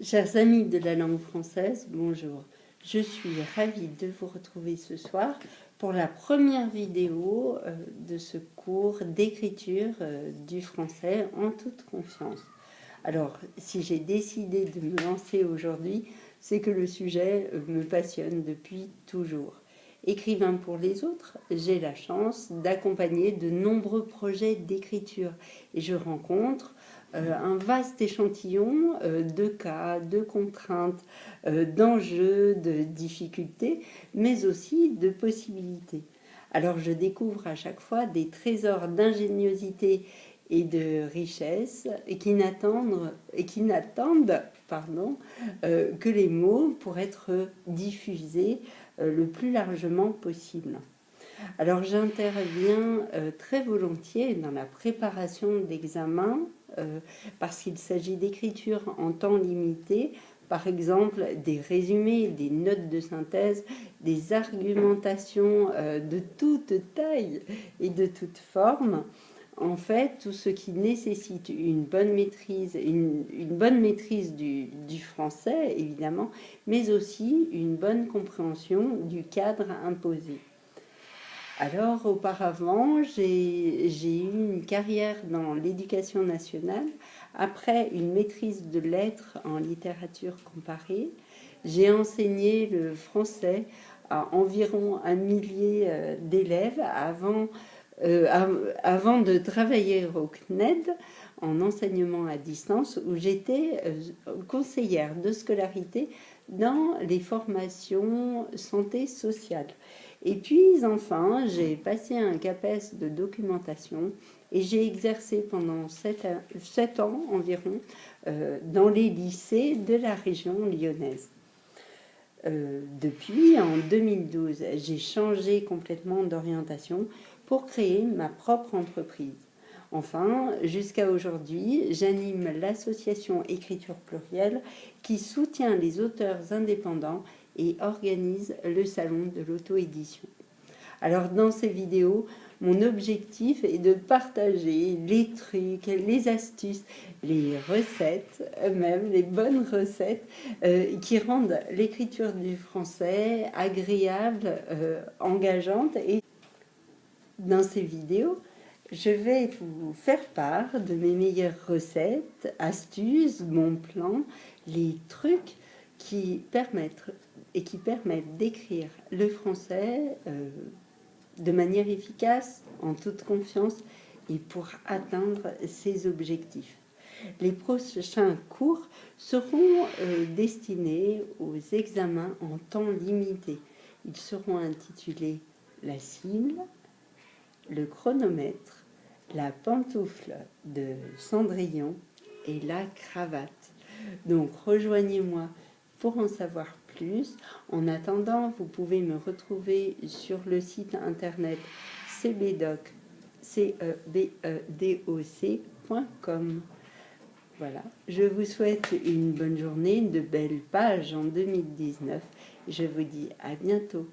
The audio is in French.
Chers amis de la langue française, bonjour. Je suis ravie de vous retrouver ce soir pour la première vidéo de ce cours d'écriture du français en toute confiance. Alors, si j'ai décidé de me lancer aujourd'hui, c'est que le sujet me passionne depuis toujours. Écrivain pour les autres, j'ai la chance d'accompagner de nombreux projets d'écriture et je rencontre un vaste échantillon de cas, de contraintes, d'enjeux, de difficultés, mais aussi de possibilités. Alors je découvre à chaque fois des trésors d'ingéniosité et de richesse et qui n'attendent que les mots pour être diffusés le plus largement possible. Alors j'interviens très volontiers dans la préparation d'examens parce qu'il s'agit d'écriture en temps limité, par exemple des résumés, des notes de synthèse, des argumentations de toute taille et de toute forme. En fait, tout ce qui nécessite une bonne maîtrise, une bonne maîtrise du français, évidemment, mais aussi une bonne compréhension du cadre imposé. Alors, auparavant, j'ai eu une carrière dans l'éducation nationale. Après une maîtrise de lettres en littérature comparée, j'ai enseigné le français à environ 1 millier d'élèves avant de travailler au CNED en enseignement à distance où j'étais conseillère de scolarité dans les formations santé sociale. Et puis enfin, j'ai passé un CAPES de documentation et j'ai exercé pendant 7 ans environ dans les lycées de la région lyonnaise. Depuis, en 2012, j'ai changé complètement d'orientation pour créer ma propre entreprise. Enfin, jusqu'à aujourd'hui, j'anime l'association Écriture Plurielle qui soutient les auteurs indépendants et organise le salon de l'auto-édition. Alors dans ces vidéos, mon objectif est de partager les trucs, les astuces, les recettes, même les bonnes recettes qui rendent l'écriture du français agréable, engageante. Et dans ces vidéos, je vais vous faire part de mes meilleures recettes, astuces, bons plans, les trucs qui permettent d'écrire le français de manière efficace, en toute confiance et pour atteindre ses objectifs. Les prochains cours seront destinés aux examens en temps limité. Ils seront intitulés La cible, le chronomètre, la pantoufle de Cendrillon et la cravate. Donc rejoignez-moi pour en savoir plus. En attendant, vous pouvez me retrouver sur le site internet cbdoc.com. Voilà, je vous souhaite une bonne journée, de belles pages en 2019. Je vous dis à bientôt.